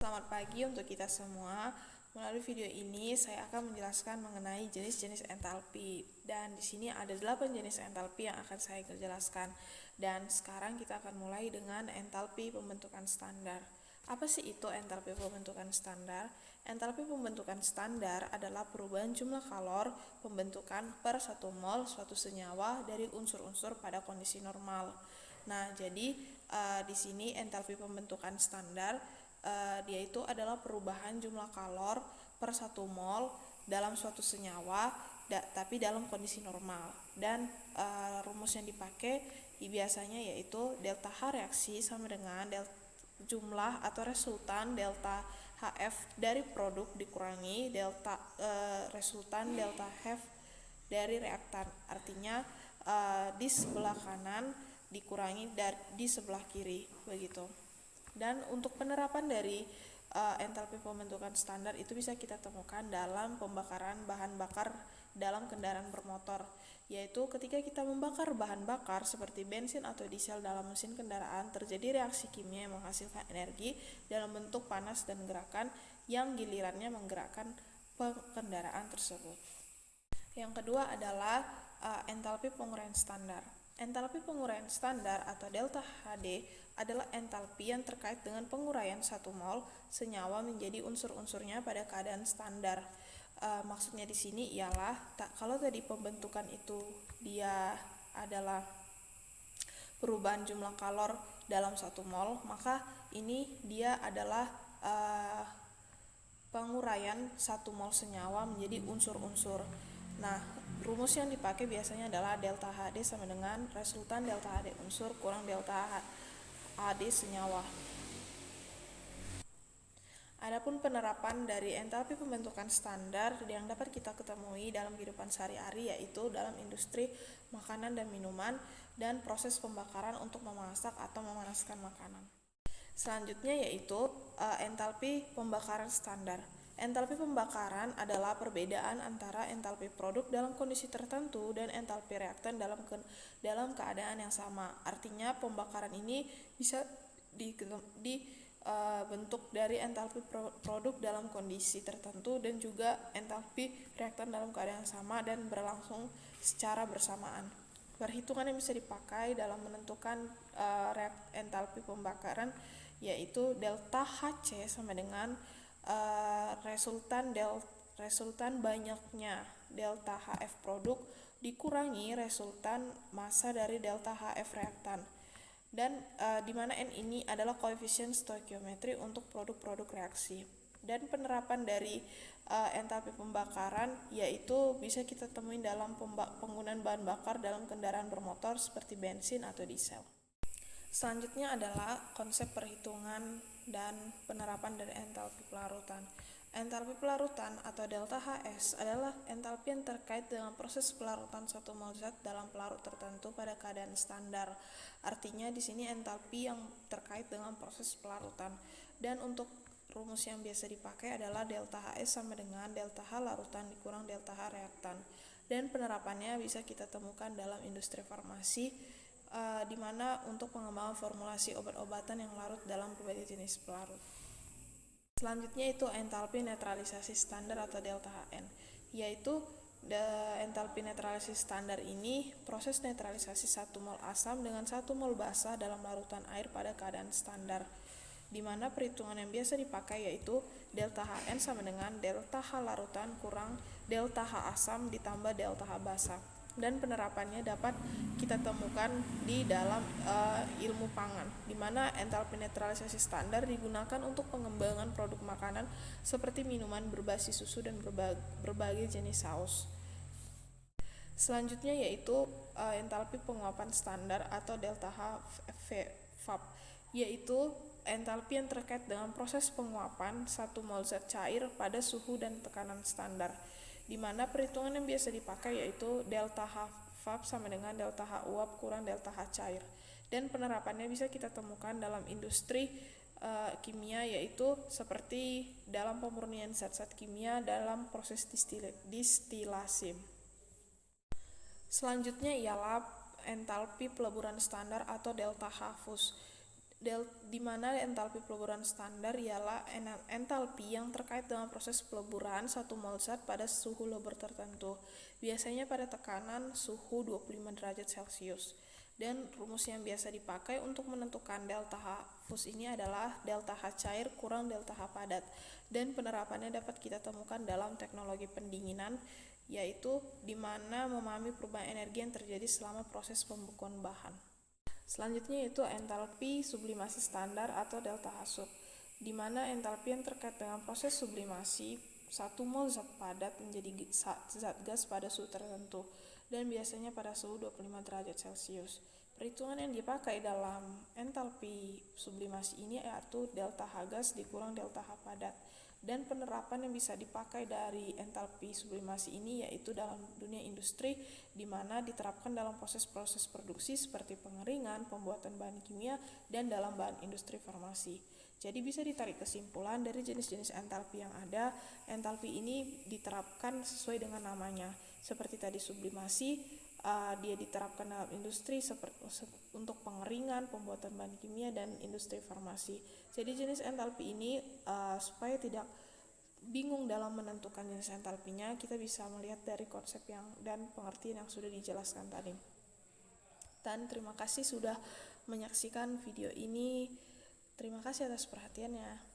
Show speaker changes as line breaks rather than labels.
Selamat pagi untuk kita semua. Melalui video ini saya akan menjelaskan mengenai jenis-jenis entalpi. Dan di sini ada 8 jenis entalpi yang akan saya jelaskan. Dan sekarang kita akan mulai dengan entalpi pembentukan standar. Apa sih itu entalpi pembentukan standar? Entalpi pembentukan standar adalah perubahan jumlah kalor pembentukan per 1 mol suatu senyawa dari unsur-unsur pada kondisi normal. Nah, jadi di sini entalpi pembentukan standar dia itu adalah perubahan jumlah kalor per 1 mol dalam suatu senyawa tapi dalam kondisi normal. Dan rumus yang dipakai biasanya yaitu delta H reaksi sama dengan jumlah atau resultan delta HF dari produk dikurangi resultan delta F dari reaktan. Artinya di sebelah kanan dikurangi di sebelah kiri, begitu. Dan untuk penerapan dari entalpi pembentukan standar itu bisa kita temukan dalam pembakaran bahan bakar dalam kendaraan bermotor, yaitu ketika kita membakar bahan bakar seperti bensin atau diesel dalam mesin kendaraan, terjadi reaksi kimia yang menghasilkan energi dalam bentuk panas dan gerakan yang gilirannya menggerakkan kendaraan tersebut. Yang kedua adalah entalpi penguraian standar. Entalpi penguraian standar atau delta HD adalah entalpi yang terkait dengan penguraian 1 mol senyawa menjadi unsur-unsurnya pada keadaan standar. Maksudnya di sini ialah kalau tadi pembentukan itu dia adalah perubahan jumlah kalor dalam 1 mol, maka ini dia adalah penguraian 1 mol senyawa menjadi unsur-unsur. Nah, rumus yang dipakai biasanya adalah delta HD sama dengan resultan delta HD unsur kurang delta HD senyawa. Adapun penerapan dari entalpi pembentukan standar yang dapat kita ketemui dalam kehidupan sehari-hari yaitu dalam industri makanan dan minuman dan proses pembakaran untuk memasak atau memanaskan makanan. Selanjutnya yaitu entalpi pembakaran standar. Entalpi pembakaran adalah perbedaan antara entalpi produk dalam kondisi tertentu dan entalpi reaktan dalam keadaan yang sama. Artinya pembakaran ini bisa dibentuk dari entalpi produk dalam kondisi tertentu dan juga entalpi reaktan dalam keadaan yang sama dan berlangsung secara bersamaan. Perhitungan yang bisa dipakai dalam menentukan entalpi pembakaran yaitu delta HC sama dengan resultan banyaknya delta HF produk dikurangi resultan massa dari delta HF reaktan. Dan di mana N ini adalah koefisien stoikiometri untuk produk-produk reaksi. Dan penerapan dari entalpi pembakaran yaitu bisa kita temuin dalam penggunaan bahan bakar dalam kendaraan bermotor seperti bensin atau diesel. Selanjutnya adalah konsep perhitungan dan penerapan dari entalpi pelarutan. Entalpi pelarutan atau delta HS adalah entalpi yang terkait dengan proses pelarutan 1 mol zat dalam pelarut tertentu pada keadaan standar. Artinya di sini entalpi yang terkait dengan proses pelarutan. Dan untuk rumus yang biasa dipakai adalah delta HS sama dengan delta H larutan dikurang delta H reaktan. Dan penerapannya bisa kita temukan dalam industri farmasi di mana untuk pengembangan formulasi obat-obatan yang larut dalam berbagai jenis pelarut. Selanjutnya itu entalpi netralisasi standar atau delta HN, yaitu entalpi netralisasi standar ini proses netralisasi 1 mol asam dengan 1 mol basa dalam larutan air pada keadaan standar, di mana perhitungan yang biasa dipakai yaitu delta HN sama dengan delta H larutan kurang delta H asam ditambah delta H basa. Dan penerapannya dapat kita temukan di dalam ilmu pangan, di mana entalpi netralisasi standar digunakan untuk pengembangan produk makanan seperti minuman berbasis susu dan berbagai jenis saus. Selanjutnya yaitu entalpi penguapan standar atau delta H VAP, yaitu entalpi yang terkait dengan proses penguapan 1 mol zat cair pada suhu dan tekanan standar, di mana perhitungan yang biasa dipakai yaitu delta H VAP sama dengan delta H uap kurang delta H cair. Dan penerapannya bisa kita temukan dalam industri kimia yaitu seperti dalam pemurnian zat-zat kimia dalam proses distilasi. Selanjutnya ialah entalpi peleburan standar atau delta H fus. Di mana entalpi peleburan standar ialah entalpi yang terkait dengan proses peleburan satu mol zat pada suhu lebur tertentu, biasanya pada tekanan suhu 25 derajat Celcius. Dan rumus yang biasa dipakai untuk menentukan delta H fus ini adalah delta H cair kurang delta H padat, dan penerapannya dapat kita temukan dalam teknologi pendinginan, yaitu di mana memahami perubahan energi yang terjadi selama proses pembekuan bahan. Selanjutnya yaitu entalpi sublimasi standar atau delta H sub, di mana entalpi yang terkait dengan proses sublimasi 1 mol zat padat menjadi zat gas pada suhu tertentu, dan biasanya pada suhu 25 derajat Celcius. Perhitungan yang dipakai dalam entalpi sublimasi ini yaitu delta H gas dikurang delta H padat, dan penerapan yang bisa dipakai dari entalpi sublimasi ini yaitu dalam dunia industri, di mana diterapkan dalam proses-proses produksi seperti pengeringan, pembuatan bahan kimia, dan dalam bahan industri farmasi. Jadi bisa ditarik kesimpulan dari jenis-jenis entalpi yang ada, entalpi ini diterapkan sesuai dengan namanya. Seperti tadi sublimasi, dia diterapkan dalam industri untuk pengeringan, pembuatan bahan kimia, dan industri farmasi. Jadi jenis entalpi ini supaya tidak bingung dalam menentukan jenis entalpinya, kita bisa melihat dari konsep dan pengertian yang sudah dijelaskan tadi. Dan terima kasih sudah menyaksikan video ini. Terima kasih atas perhatiannya.